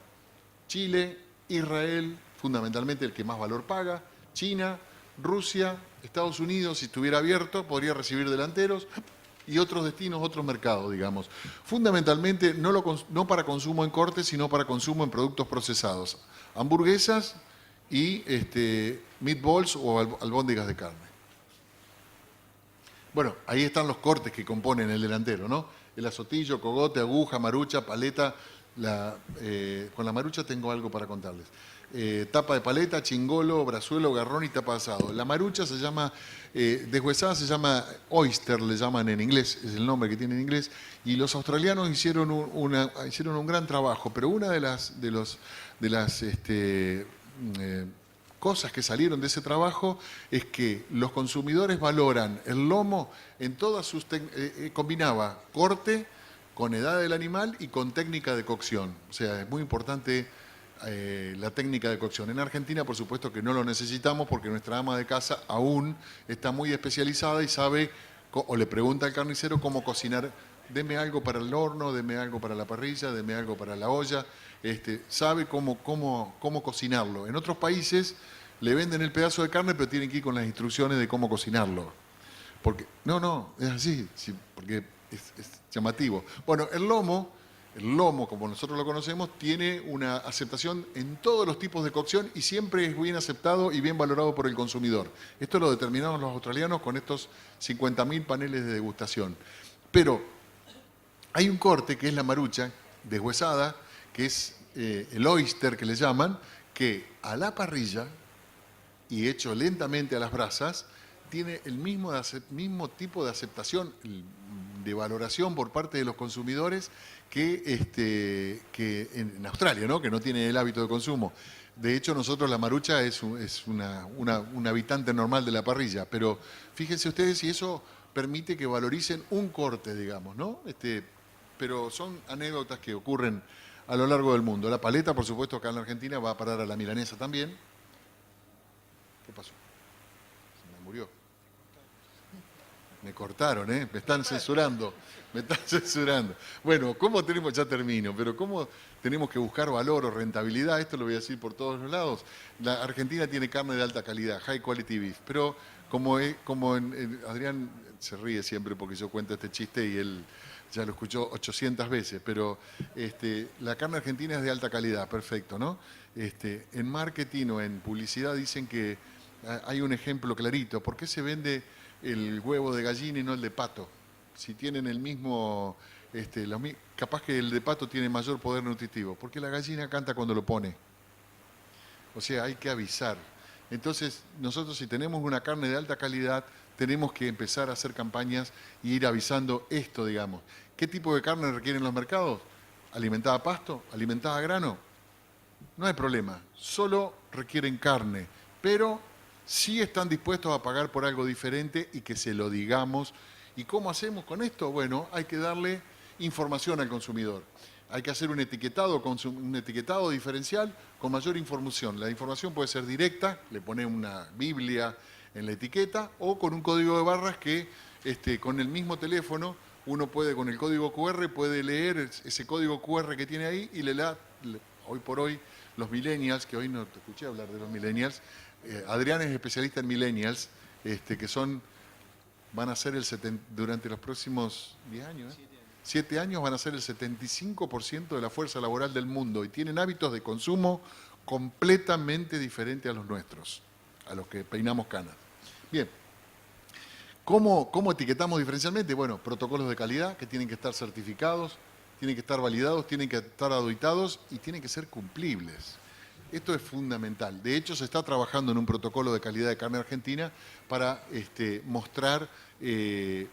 Chile, Israel, fundamentalmente el que más valor paga, China, Rusia, Estados Unidos, si estuviera abierto, podría recibir delanteros, y otros destinos, otros mercados, digamos. Fundamentalmente, no para consumo en corte, sino para consumo en productos procesados. Hamburguesas y meatballs o albóndigas de carne. Bueno, ahí están los cortes que componen el delantero, ¿no? El azotillo, cogote, aguja, marucha, paleta, con la marucha tengo algo para contarles. Tapa de paleta, chingolo, brazuelo, garrón y tapa de asado. La marucha se llama, deshuesada se llama oyster, le llaman en inglés, es el nombre que tiene en inglés, y los australianos hicieron un gran trabajo, pero una de las cosas que salieron de ese trabajo es que los consumidores valoran el lomo en todas sus combinaba corte con edad del animal y con técnica de cocción. O sea, es muy importante la técnica de cocción. En Argentina, por supuesto que no lo necesitamos porque nuestra ama de casa aún está muy especializada y sabe, o le pregunta al carnicero cómo cocinar. Deme algo para el horno, deme algo para la parrilla, deme algo para la olla. Sabe cómo cocinarlo. En otros países le venden el pedazo de carne, pero tienen que ir con las instrucciones de cómo cocinarlo. Porque, no, es así, sí, porque es llamativo. Bueno, el lomo, como nosotros lo conocemos, tiene una aceptación en todos los tipos de cocción y siempre es bien aceptado y bien valorado por el consumidor. Esto lo determinaron los australianos con estos 50.000 paneles de degustación. Pero hay un corte que es la marucha deshuesada, que es el oyster que le llaman, que a la parrilla y hecho lentamente a las brasas, tiene el mismo tipo de aceptación, de valoración por parte de los consumidores que en Australia, ¿no? Que no tiene el hábito de consumo. De hecho, nosotros la marucha es un habitante normal de la parrilla, pero fíjense ustedes si eso permite que valoricen un corte, digamos, ¿no? Pero son anécdotas que ocurren a lo largo del mundo. La paleta, por supuesto, acá en la Argentina va a parar a la milanesa también. ¿Qué pasó? Se me murió. Me cortaron, ¿eh? Me están censurando. Bueno, ¿cómo tenemos, ya termino, pero cómo tenemos que buscar valor o rentabilidad? Esto lo voy a decir por todos los lados. La Argentina tiene carne de alta calidad, high quality beef, pero Adrián se ríe siempre porque yo cuento este chiste y él ya lo escuchó 800 veces, pero la carne argentina es de alta calidad, perfecto, ¿no? En marketing o en publicidad dicen que hay un ejemplo clarito. ¿Por qué se vende el huevo de gallina y no el de pato? Si tienen el mismo, capaz que el de pato tiene mayor poder nutritivo, porque la gallina canta cuando lo pone. O sea, hay que avisar. Entonces, nosotros si tenemos una carne de alta calidad, tenemos que empezar a hacer campañas y ir avisando esto, digamos. ¿Qué tipo de carne requieren los mercados? ¿Alimentada a pasto? ¿Alimentada a grano? No hay problema, solo requieren carne, pero sí están dispuestos a pagar por algo diferente y que se lo digamos. ¿Y cómo hacemos con esto? Bueno, hay que darle información al consumidor. Hay que hacer un etiquetado diferencial con mayor información. La información puede ser directa, le pone una Biblia en la etiqueta, o con un código de barras que con el mismo teléfono uno puede, con el código QR, puede leer ese código QR que tiene ahí y hoy por hoy los millennials, que hoy no te escuché hablar de los millennials, Adrián es especialista en millennials, van a ser durante los próximos 10 años, 7 años van a ser el 75% de la fuerza laboral del mundo y tienen hábitos de consumo completamente diferentes a los nuestros, a los que peinamos canas. Bien, ¿cómo etiquetamos diferencialmente? Bueno, protocolos de calidad que tienen que estar certificados, tienen que estar validados, tienen que estar auditados y tienen que ser cumplibles. Esto es fundamental. De hecho, se está trabajando en un protocolo de calidad de carne argentina para mostrar que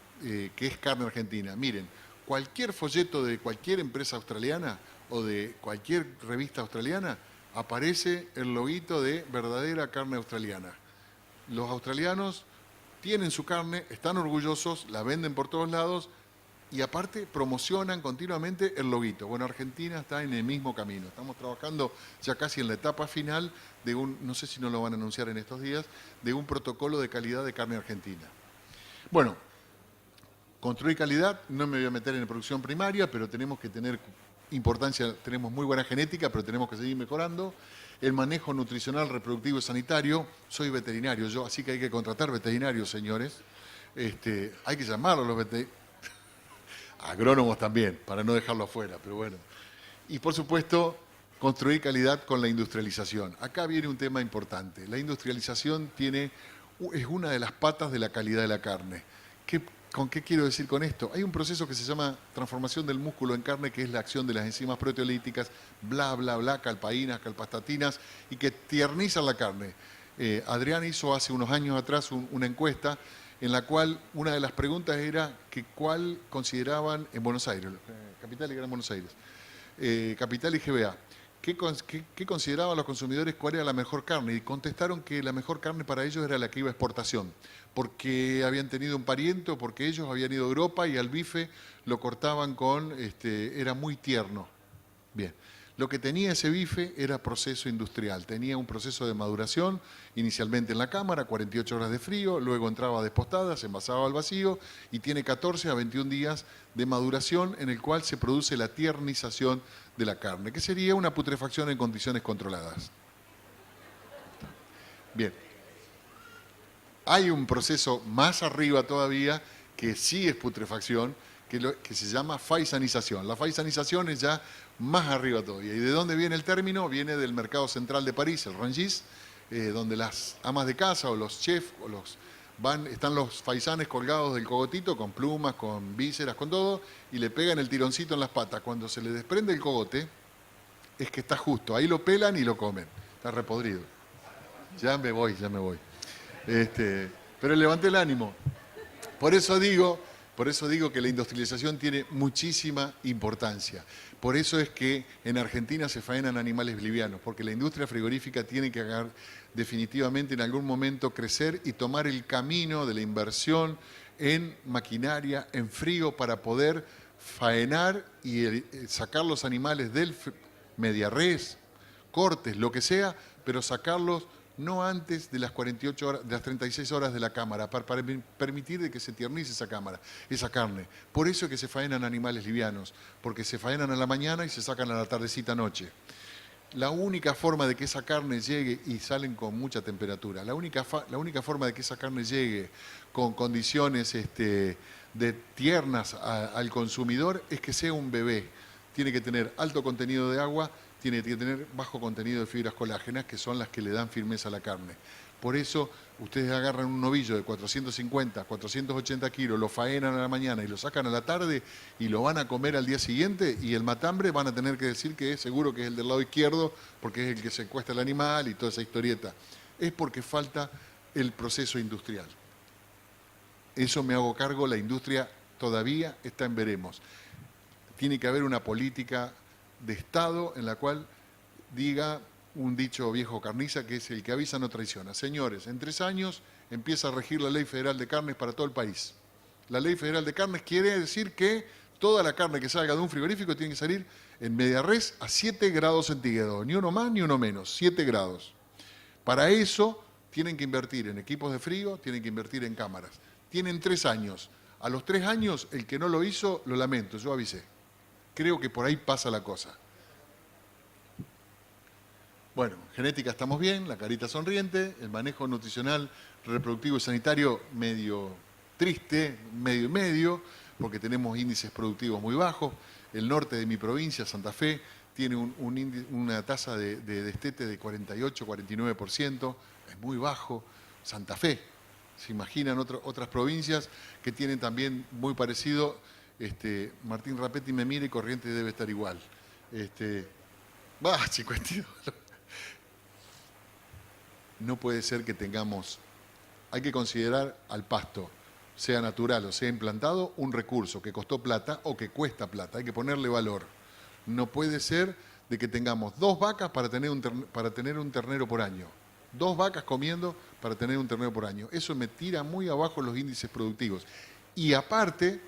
es carne argentina. Miren, cualquier folleto de cualquier empresa australiana o de cualquier revista australiana aparece el loguito de verdadera carne australiana. Los australianos tienen su carne, están orgullosos, la venden por todos lados y aparte promocionan continuamente el loguito. Bueno, Argentina está en el mismo camino. Estamos trabajando ya casi en la etapa final de no sé si no lo van a anunciar en estos días, de un protocolo de calidad de carne argentina. Bueno, construir calidad, no me voy a meter en producción primaria, pero tenemos que tener importancia, tenemos muy buena genética, pero tenemos que seguir mejorando. El manejo nutricional, reproductivo y sanitario, soy veterinario yo, así que hay que contratar veterinarios, señores. Hay que llamarlos los veterinarios. Agrónomos también, para no dejarlo afuera, pero bueno. Y por supuesto, construir calidad con la industrialización. Acá viene un tema importante. La industrialización es una de las patas de la calidad de la carne. ¿Qué, ¿Con qué quiero decir con esto? Hay un proceso que se llama transformación del músculo en carne, que es la acción de las enzimas proteolíticas, bla, bla, bla, calpaínas, calpastatinas, y que tiernizan la carne. Adrián hizo hace unos años atrás una encuesta en la cual una de las preguntas era que cuál consideraban en Buenos Aires, capital y Gran Buenos Aires, capital y GBA, ¿qué consideraban los consumidores cuál era la mejor carne? Y contestaron que la mejor carne para ellos era la que iba a exportación, porque habían tenido un pariente o porque ellos habían ido a Europa y al bife lo cortaban era muy tierno. Bien. Lo que tenía ese bife era proceso industrial, tenía un proceso de maduración, inicialmente en la cámara, 48 horas de frío, luego entraba despostada, se envasaba al vacío y tiene 14 a 21 días de maduración en el cual se produce la tiernización de la carne, que sería una putrefacción en condiciones controladas. Bien, hay un proceso más arriba todavía que sí es putrefacción, que se llama faisanización. La faisanización es ya más arriba todavía. ¿Y de dónde viene el término? Viene del mercado central de París, el Rungis, donde las amas de casa o los chefs están los faisanes colgados del cogotito con plumas, con vísceras, con todo, y le pegan el tironcito en las patas. Cuando se le desprende el cogote, es que está justo. Ahí lo pelan y lo comen. Está repodrido. Ya me voy. Pero levanté el ánimo. Por eso digo que la industrialización tiene muchísima importancia. Por eso es que en Argentina se faenan animales livianos, porque la industria frigorífica tiene que definitivamente en algún momento crecer y tomar el camino de la inversión en maquinaria, en frío, para poder faenar y sacar los animales del media res, cortes, lo que sea, pero sacarlos no antes de las 48 horas, de las 36 horas de la cámara, para permitir de que se tiernice esa carne. Por eso es que se faenan animales livianos, porque se faenan a la mañana y se sacan a la tardecita noche. La única forma de que esa carne llegue, y salen con mucha temperatura, la única forma de que esa carne llegue con condiciones de tiernas al consumidor es que sea un bebé. Tiene que tener alto contenido de agua, tiene que tener bajo contenido de fibras colágenas, que son las que le dan firmeza a la carne. Por eso ustedes agarran un novillo de 450, 480 kilos, lo faenan a la mañana y lo sacan a la tarde y lo van a comer al día siguiente, y el matambre van a tener que decir que es seguro que es el del lado izquierdo porque es el que se encuesta el animal y toda esa historieta. Es porque falta el proceso industrial. Eso me hago cargo, la industria todavía está en veremos. Tiene que haber una política de Estado en la cual diga un dicho viejo carniza, que es el que avisa no traiciona. Señores, en 3 años empieza a regir la Ley Federal de Carnes para todo el país. La Ley Federal de Carnes quiere decir que toda la carne que salga de un frigorífico tiene que salir en media res a 7 grados centígrados, ni uno más ni uno menos, 7 grados. Para eso tienen que invertir en equipos de frío, tienen que invertir en cámaras. Tienen 3 años. A los 3 años, el que no lo hizo, lo lamento, yo avisé. Creo que por ahí pasa la cosa. Bueno, genética estamos bien, la carita sonriente, el manejo nutricional, reproductivo y sanitario medio triste, medio y medio, porque tenemos índices productivos muy bajos. El norte de mi provincia, Santa Fe, tiene una tasa de destete de 48, 49%, es muy bajo. Santa Fe, se imaginan otras provincias que tienen también muy parecido. Martín Rapetti me mira y Corrientes debe estar igual. Chico, no puede ser que tengamos, hay que considerar al pasto, sea natural o sea implantado, un recurso que costó plata o que cuesta plata, hay que ponerle valor. No puede ser de que tengamos 2 vacas para tener un ternero por año. 2 vacas comiendo para tener un ternero por año. Eso me tira muy abajo los índices productivos. Y aparte,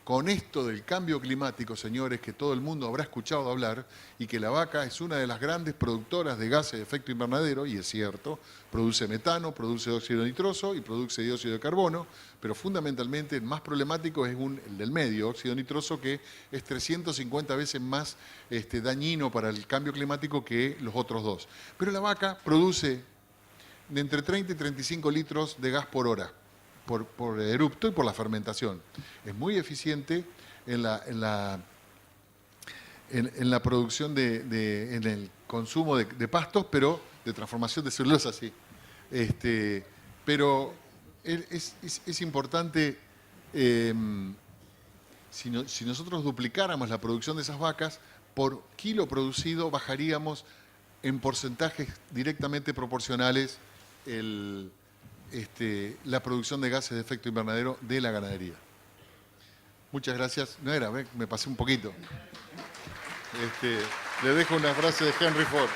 con esto del cambio climático, señores, que todo el mundo habrá escuchado hablar, y que la vaca es una de las grandes productoras de gases de efecto invernadero, y es cierto, produce metano, produce óxido nitroso y produce dióxido de carbono, pero fundamentalmente el más problemático es el del medio, óxido nitroso, que es 350 veces más dañino para el cambio climático que los otros 2. Pero la vaca produce de entre 30 y 35 litros de gas por hora. Por erupto y por la fermentación. Es muy eficiente en la producción en el consumo de pastos, pero de transformación de celulosa, sí. Pero es importante Si nosotros duplicáramos la producción de esas vacas, por kilo producido bajaríamos en porcentajes directamente proporcionales la producción de gases de efecto invernadero de la ganadería. Muchas gracias. No era, me pasé un poquito. Le dejo una frase de Henry Ford.